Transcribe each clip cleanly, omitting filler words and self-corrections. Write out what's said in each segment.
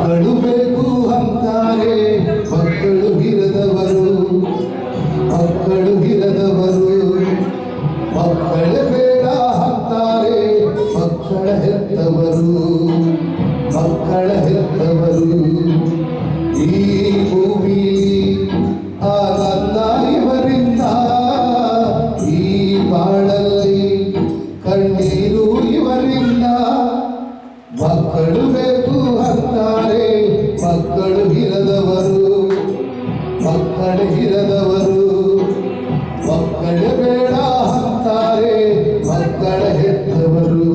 ಮಕ್ಕಳು ಬೇಕು ಅಂತಾರೆ ಮಕ್ಕಳು ಇರದವರು, ಮಕ್ಕಳು ಇರದವರು. ಮಕ್ಕಳೇ ಬೇಡ ಅಂತಾರೆ ಮಕ್ಕಳ ಹೆತ್ತವರು, ಮಕ್ಕಳ ಹೆತ್ತವರು. ಈ ಭೂಮಿ ಆನಂದ ಇವರಿಂದ, ಈ ಬಾಳಲ್ಲಿ ಕಣ್ಣೀರು ಇವರಿಂದ. ಮಕ್ಕಳು ಬೇಕು ಅಂತಾರೆ ಮಕ್ಕಳು ಇರದವರು, ಮಕ್ಕಳು ಇರದವರು. ಮಕ್ಕಳೇ ಬೇಡ ಅಂತಾರೆ ಮಕ್ಕಳ ಹೆತ್ತವರು,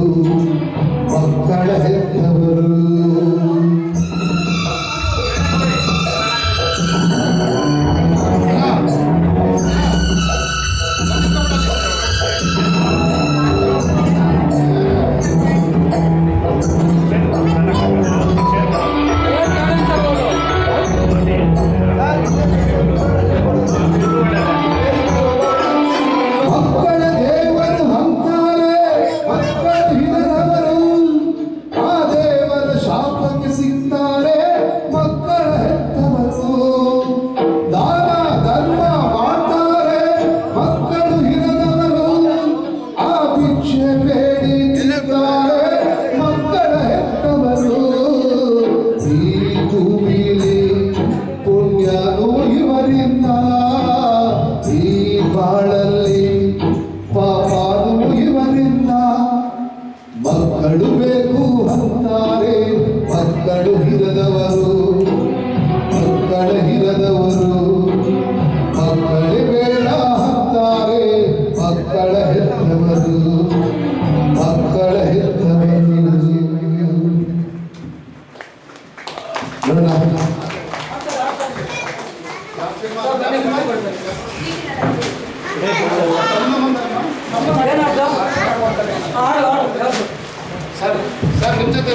ಮಕ್ಕಳ ಹೆತ್ತವರು. ಮಕ್ಕಳು ಬೇಕು ಅಂತಾರೆ ಮಕ್ಕಳು ಇರದವರು, ಮಕ್ಕಳು ಇರದವರು. ಮಕ್ಕಳೇ ಬೇಡ ಅಂತಾರೆ ಮಕ್ಕಳ ಹೆತ್ತವರು, ಮಕ್ಕಳ ಹೆತ್ತವರು. ಸರ್ ನಿಮ್ಮ ಜೊತೆ